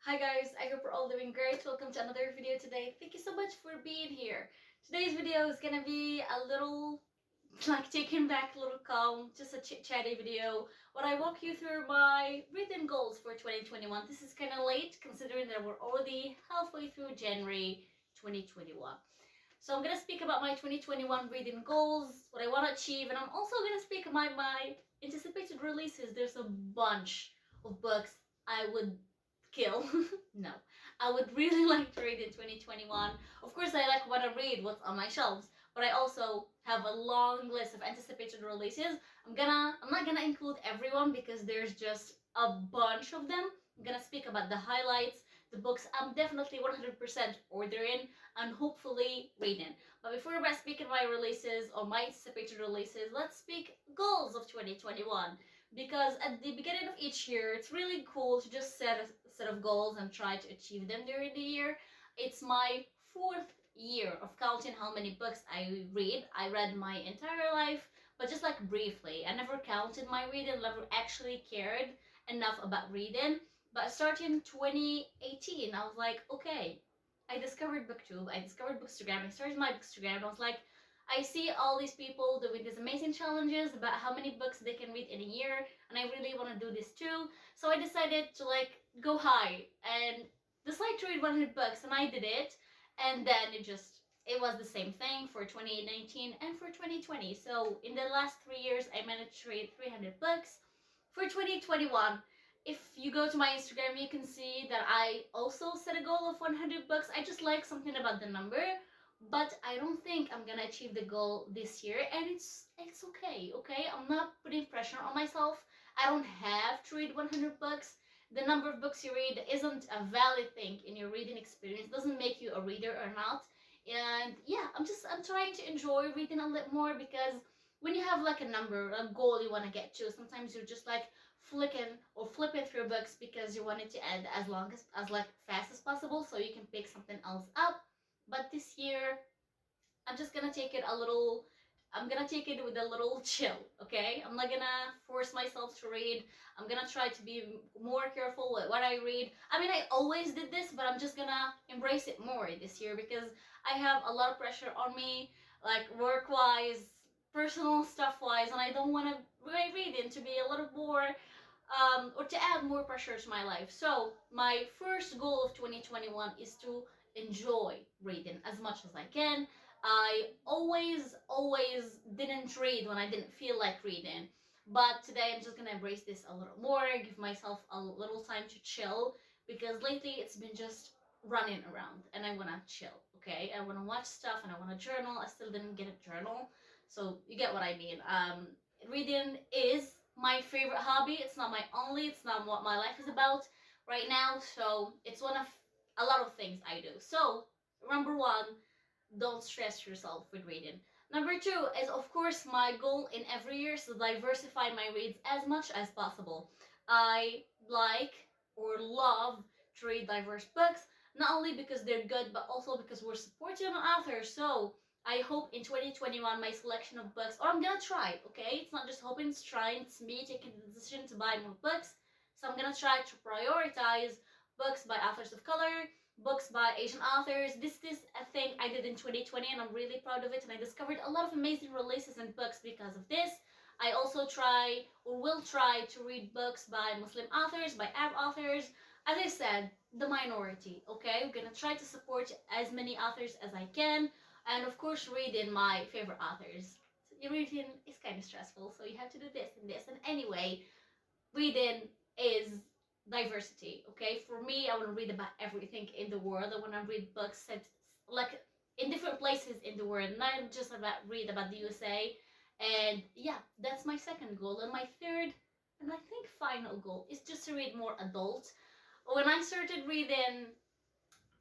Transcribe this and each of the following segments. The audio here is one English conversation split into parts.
Hi guys, I hope we're all doing great. Welcome to another video today. Thank you so much for being here. Today's video is gonna be a little like taking back a little calm, just a chit-chatty video. When I walk you through my written goals for 2021. This is kind of late considering that we're already halfway through January 2021. So I'm gonna speak about my 2021 reading goals, what I want to achieve, and I'm also gonna speak about my anticipated releases. There's a bunch of books I would kill. No, I would really like to read in 2021. Of course, I like want to read what's on my shelves, but I also have a long list of anticipated releases. I'm not gonna include everyone because there's just a bunch of them. I'm gonna speak about the highlights, the books I'm definitely 100% ordering and hopefully reading. But before I speak of my releases or my anticipated releases, let's speak goals of 2021. Because at the beginning of each year, it's really cool to just set a set of goals and try to achieve them during the year. It's my fourth year of counting how many books I read. I read my entire life, but just like briefly. I never counted my reading, never actually cared enough about reading. But starting 2018, I was like, okay, I discovered booktube, I discovered bookstagram, I started my bookstagram, and I was like, I see all these people doing these amazing challenges about how many books they can read in a year, and I really want to do this too. So I decided to like go high and decide to read 100 books, and I did it. And then it was the same thing for 2019 and for 2020. So in the last 3 years, I managed to read 300 books. For 2021, if you go to my Instagram, you can see that I also set a goal of 100 books. I just like something about the number, but I don't think I'm gonna achieve the goal this year, and it's okay. Okay, I'm not putting pressure on myself. I don't have to read 100 books. The number of books you read isn't a valid thing in your reading experience. It doesn't make you a reader or not. And yeah, I'm trying to enjoy reading a little more, because when you have like a number, a goal you want to get to, sometimes you're just like flicking or flipping through books because you want it to end as like fast as possible so you can pick something else up. But this year, I'm just gonna take it a little. I'm gonna take it with a little chill, okay? I'm not gonna force myself to read. I'm gonna try to be more careful with what I read. I mean, I always did this, but I'm just gonna embrace it more this year because I have a lot of pressure on me, like work wise, personal stuff wise, and I don't want to my reading to be a little more or to add more pressure to my life. So my first goal of 2021 is to enjoy reading as much as I can. I always didn't read when I didn't feel like reading. But today I'm just gonna embrace this a little more, give myself a little time to chill, because lately it's been just running around and I wanna chill, okay? I wanna watch stuff and I wanna journal. I still didn't get a journal, so you get what I mean. Reading is my favorite hobby. It's not my only, it's not what my life is about right now, so it's one of a lot of things I do. So, number one, don't stress yourself with reading. Number two is, of course, my goal in every year is to diversify my reads as much as possible. I like or love to read diverse books, not only because they're good, but also because we're supporting an author. So I hope in 2021 my selection of books, or I'm gonna try, okay? It's not just hoping, it's trying. It's me taking the decision to buy more books. So I'm gonna try to prioritize books by authors of color, books by Asian authors. This is a thing I did in 2020 and I'm really proud of it, and I discovered a lot of amazing releases and books because of this. I also try or will try to read books by Muslim authors, by Arab authors. As I said, the minority, okay? I'm gonna try to support as many authors as I can, and of course reading my favorite authors. So reading is kind of stressful, so you have to do this and this. And anyway, reading is diversity, okay? For me, I want to read about everything in the world. I want to read books set like in different places in the world, not just about read about the USA. And yeah, that's my second goal. And my third and I think final goal is just to read more adult. When I started reading,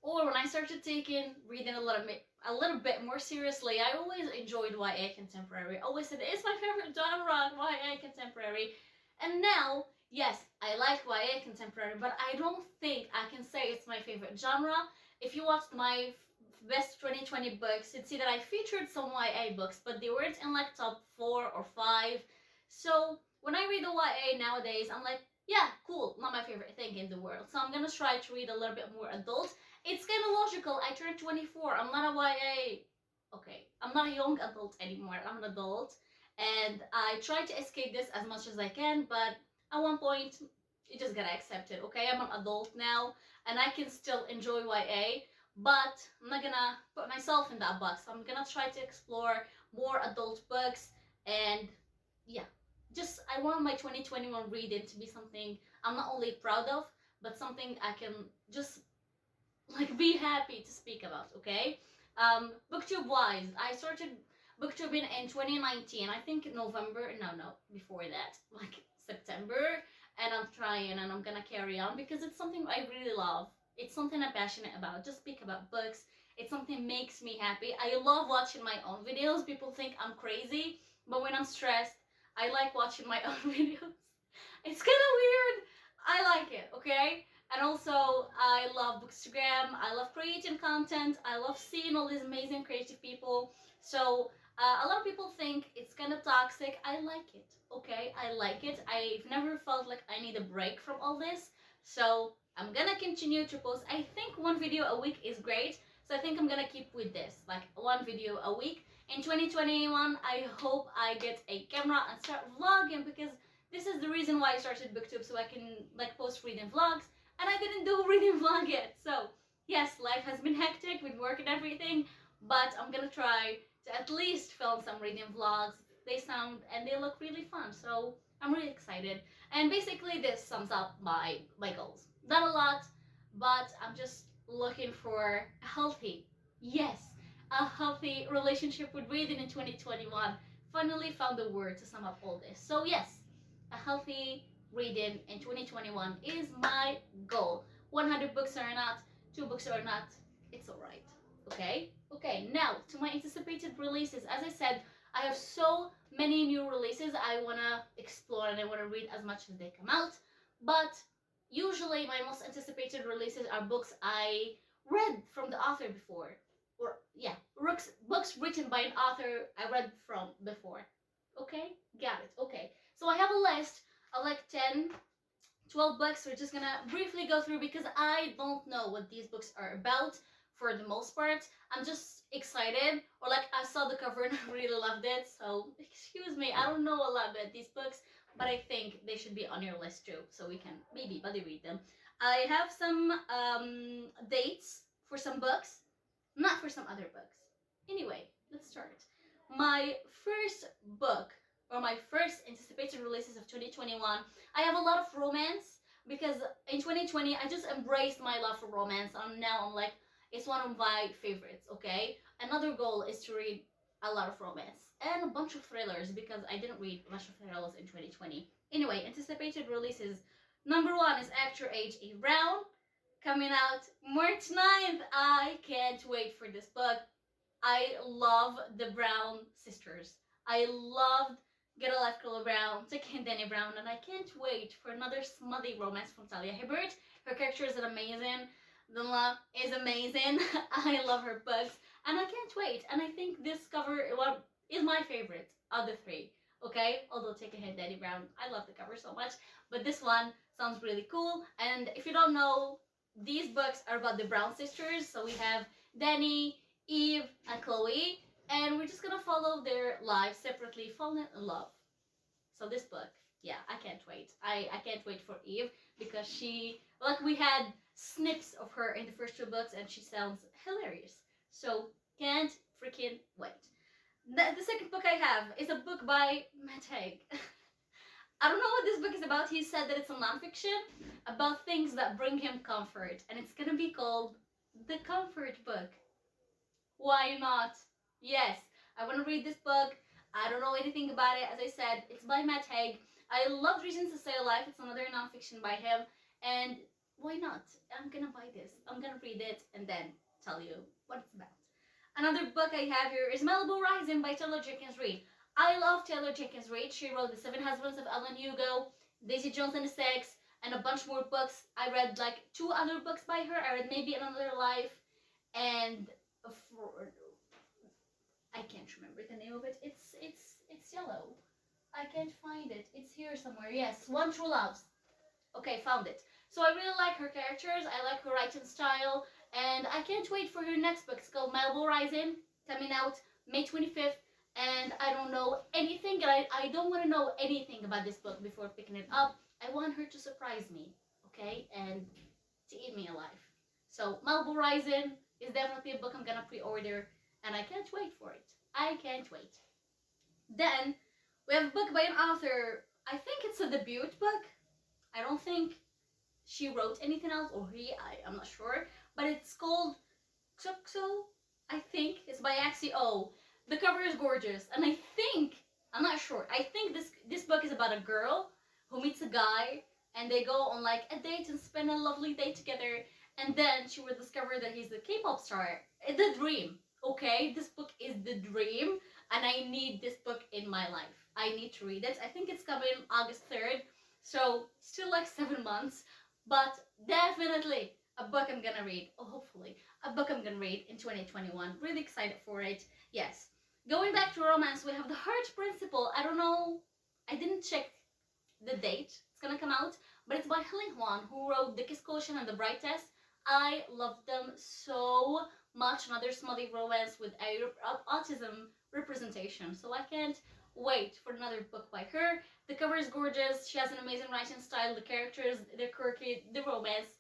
or when I started taking reading a little bit more seriously, I always enjoyed YA contemporary. I always said it's my favorite genre, YA contemporary. And now, yes, I like YA contemporary, but I don't think I can say it's my favorite genre. If you watched my best 2020 books, you'd see that I featured some YA books, but they weren't in like top 4 or 5. So when I read a YA nowadays, I'm like, yeah, cool, not my favorite thing in the world. So I'm gonna try to read a little bit more adult. It's kind of logical. I turned 24. I'm not a YA. Okay, I'm not a young adult anymore. I'm an adult, and I try to escape this as much as I can. But at one point, you just gotta accept it. Okay, I'm an adult now, and I can still enjoy YA. But I'm not gonna put myself in that box. I'm gonna try to explore more adult books, and yeah, just I want my 2021 reading to be something I'm not only proud of, but something I can just like be happy to speak about. Okay, booktube wise, I started booktubing in 2019. I think November. No, before that, like September. And I'm trying, and I'm gonna carry on because it's something I really love. It's something I'm passionate about. Just speak about books. It's something makes me happy. I love watching my own videos. People think I'm crazy, but when I'm stressed, I like watching my own videos. It's kind of weird. I like it, okay? And also, I love Bookstagram. I love creating content. I love seeing all these amazing creative people. So, a lot of people think it's kind of toxic. I like it, okay? I like it. I've never felt like I need a break from all this. So, I'm gonna continue to post. I think one video a week is great. So, I think I'm gonna keep with this, like one video a week. In 2021, I hope I get a camera and start vlogging because this is the reason why I started booktube, so I can like post reading vlogs, and I didn't do a reading vlog yet. So yes, life has been hectic with work and everything, but I'm gonna try to at least film some reading vlogs. They sound and they look really fun, so I'm really excited. And basically this sums up my goals. Not a lot, but I'm just looking for a healthy, yes, a healthy relationship with reading in 2021. Finally found the word to sum up all this. So yes, a healthy reading in 2021 is my goal. 100 books or not, 2 books or not, it's alright. Okay? Okay, now to my anticipated releases. As I said, I have so many new releases I want to explore and I want to read as much as they come out. But usually my most anticipated releases are books I read from the author before. Or, yeah, books written by an author I read from before. Okay? Got it. Okay. So I have a list of like 10, 12 books we're just gonna briefly go through because I don't know what these books are about for the most part. I'm just excited, or like I saw the cover and I really loved it. So excuse me, I don't know a lot about these books, but I think they should be on your list too, so we can maybe buddy read them. I have some dates for some books, not for some other books. Anyway, let's start. My first book, or my first anticipated releases of 2021, I have a lot of romance because in 2020 I just embraced my love for romance, and now I'm like, it's one of my favorites, okay? Another goal is to read a lot of romance and a bunch of thrillers because I didn't read much of thrillers in 2020. Anyway, anticipated releases. Number 1 is Actor H.A. Brown, coming out March 9th. I can't wait for this book. I love the Brown sisters. I loved Get a Life, Carla Brown, Tick and Danny Brown, and I can't wait for another smutty romance from Talia Hibbert. Her character is amazing. Dunla is amazing. I love her books, and I can't wait. And I think this cover is my favorite of the 3. Okay, although Take a Hit, Danny Brown, I love the cover so much, but this one sounds really cool. And if you don't know, these books are about the Brown sisters. So we have Danny, Eve, and Chloe, and we're just gonna follow their lives separately, falling in love. So this book, yeah, I can't wait. I can't wait for Eve because she, like, we had snips of her in the first 2 books and she sounds hilarious. So can't freaking wait. The second book I have is a book by Matt Haig. I don't know what this book is about. He said that it's a nonfiction about things that bring him comfort, and it's gonna be called The Comfort Book. Why not? Yes, I want to read this book. I don't know anything about it. As I said, it's by Matt Haig. I love Reasons to Stay Alive. It's another nonfiction by him. And why not? I'm gonna buy this. I'm gonna read it and then tell you what it's about. Another book I have here is Malibu Rising by Taylor Jenkins Reid. I love Taylor Jenkins Reid. She wrote The 7 Husbands of Ellen Hugo, Daisy Jones and the Six, and a bunch more books. I read like 2 other books by her. I read Maybe Another Life and for, I can't remember the name of it. It's yellow. I can't find it. It's here somewhere. Yes, One True Loves. Okay, found it. So I really like her characters, I like her writing style, and I can't wait for her next book. It's called Malibu Rising, coming out May 25th, and I don't know anything, and I don't want to know anything about this book before picking it up. I want her to surprise me, okay, and to eat me alive. So Malibu Rising is definitely a book I'm gonna pre-order, and I can't wait for it. I can't wait. Then we have a book by an author. I think it's a debut book. I don't think she wrote anything else, or I'm not sure, but it's called Xuxo. I think it's by Axio. The cover is gorgeous, and I'm not sure. I think this book is about a girl who meets a guy, and they go on like a date and spend a lovely day together, and then she will discover that he's a K-pop star. It's the dream. Okay, this book is the dream, and I need this book in my life. I need to read it. I think it's coming August 3rd, so still like 7 months, but definitely a book I'm gonna read. Oh, hopefully a book I'm gonna read in 2021. Really excited for it. Yes. Going back to romance, we have The Heart Principle. I don't know. I didn't check the date it's gonna come out, but it's by Helen Huan, who wrote The Kiss Quotient and The Bright Test. I love them so much. Another smutty romance with autism representation. So I can't wait for another book by her. The cover is gorgeous. She has an amazing writing style. The characters, they're quirky. The romance,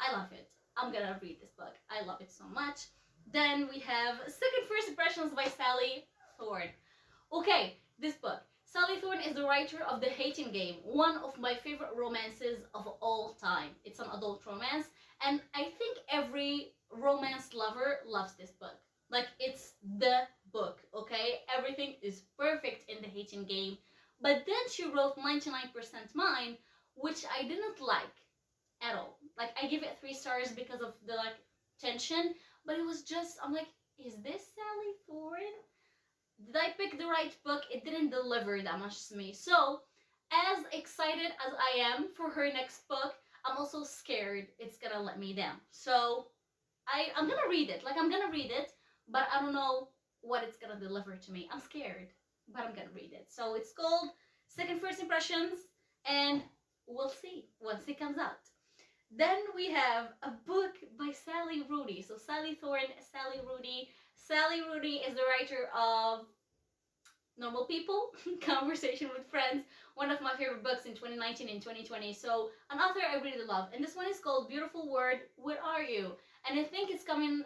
I love it. I'm gonna read this book. I love it so much. Then we have Second First Impressions by Sally Thorne. Okay, this book. Sally Thorne is the writer of The Hating Game, one of my favorite romances of all time. It's an adult romance, and I think every romance lover loves this book. Like, it's the book, okay? Everything is perfect in The Hating Game. But then she wrote 99% Mine, which I didn't like at all. Like, I give it 3 stars because of the like tension, but it was just, I'm like, is this Sally Thorne? Did I pick the right book? It didn't deliver that much to me. So, as excited as I am for her next book, I'm also scared it's gonna let me down. So, I'm gonna read it. Like, I'm gonna read it, but I don't know what it's gonna deliver to me. I'm scared, but I'm gonna read it. So, it's called Second First Impressions, and we'll see once it comes out. Then we have a book by Sally Rooney. So Sally Thorne, Sally Rooney. Sally Rooney is the writer of Normal People, Conversation with Friends, one of my favorite books in 2019 and 2020. So an author I really love. And this one is called Beautiful Word, Where Are You? And I think it's coming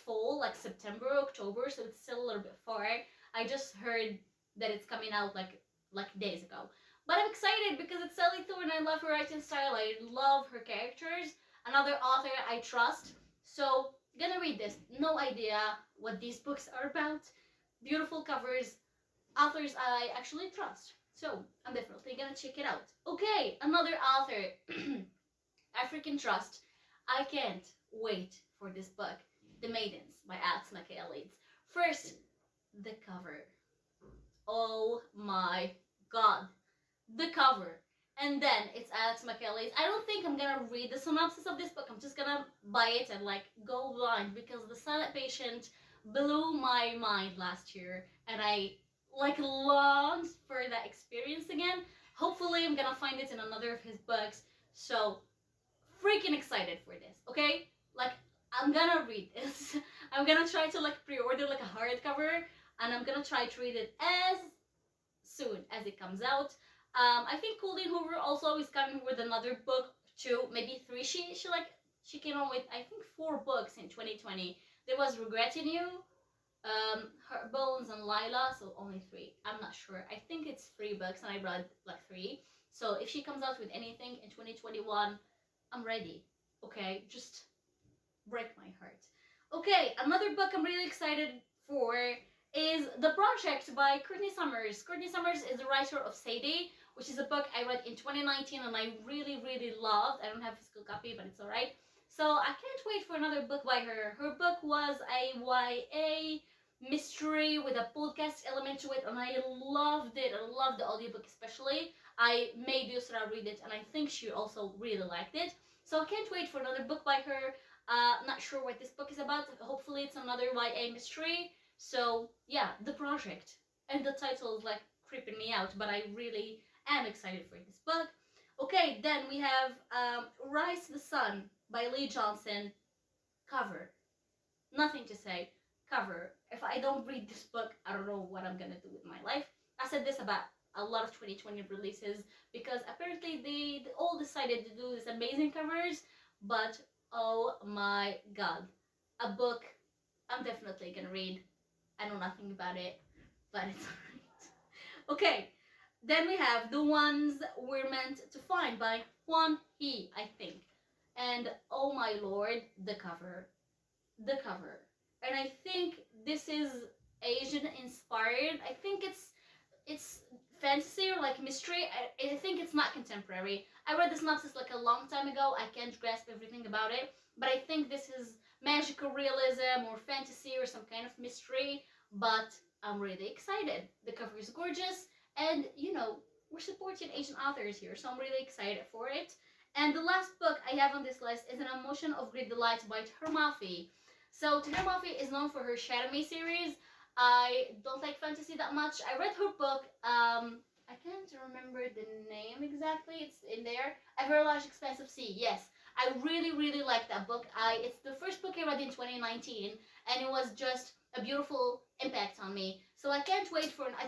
fall, like September, October, so it's still a little bit far. I just heard that it's coming out like days ago. But I'm excited because it's Sally Thorne. I love her writing style. I love her characters. Another author I trust. So, gonna read this. No idea what these books are about. Beautiful covers. Authors I actually trust. So, I'm definitely gonna check it out. Okay, another author. I freaking trust. I can't wait for this book. The Maidens by Alex Michaelides. First, the cover. Oh my god. The cover. And then it's Alex Michaelides. I don't think I'm gonna read the synopsis of this book. I'm just gonna buy it and like go blind because The Silent Patient blew my mind last year, and I like longed for that experience again. Hopefully I'm gonna find it in another of his books. So freaking excited for this, okay? Like, I'm gonna read this. I'm gonna try to like pre-order like a hardcover, and I'm gonna try to read it as soon as it comes out. I think Colleen Hoover also is coming with another book too, maybe 3. She came on with I think 4 books in 2020. There was Regretting You, Her Bones, and Lila, so only 3. I'm not sure. I think it's 3 books, and I read like 3. So if she comes out with anything in 2021, I'm ready. Okay, just break my heart. Okay, another book I'm really excited for is The Project by Courtney Summers. Courtney Summers is the writer of Sadie, which is a book I read in 2019 and I really, really loved. I don't have a physical copy, but it's alright. So I can't wait for another book by her. Her book was a YA mystery with a podcast element to it, and I loved it. I loved the audiobook especially. I made Yusra read it, and I think she also really liked it. So I can't wait for another book by her. Not sure what this book is about. Hopefully it's another YA mystery. So yeah, The Project. And the title is like creeping me out, but I really am excited for this book. Okay, then we have Rise to the Sun by Lee Johnson. Cover. Nothing to say. Cover. If I don't read this book, I don't know what I'm gonna do with my life. I said this about a lot of 2020 releases because apparently they all decided to do these amazing covers, but oh my god. A book I'm definitely gonna read. I know nothing about it, but it's alright. Okay, then we have The Ones We're Meant to Find by Juan He, I think. And oh my lord, the cover. The cover. And I think this is Asian inspired. I think it's fantasy or like mystery. I think it's not contemporary. I read the synopsis like a long time ago. I can't grasp everything about it, but I think this is magical realism or fantasy or some kind of mystery. But I'm really excited. The cover is gorgeous, and you know we're supporting Asian authors here, so I'm really excited for it. And the last book I have on this list is An Emotion of Great Delight by Termafi. So Termafi is known for her Shadow Me series. I don't like fantasy that much. I read her book. I can't remember the name exactly. It's in there. A Very Large Expanse of Sea. Yes, I really like that book. It's the first book I read in 2019, and it was just a beautiful impact on me. So I can't wait for. I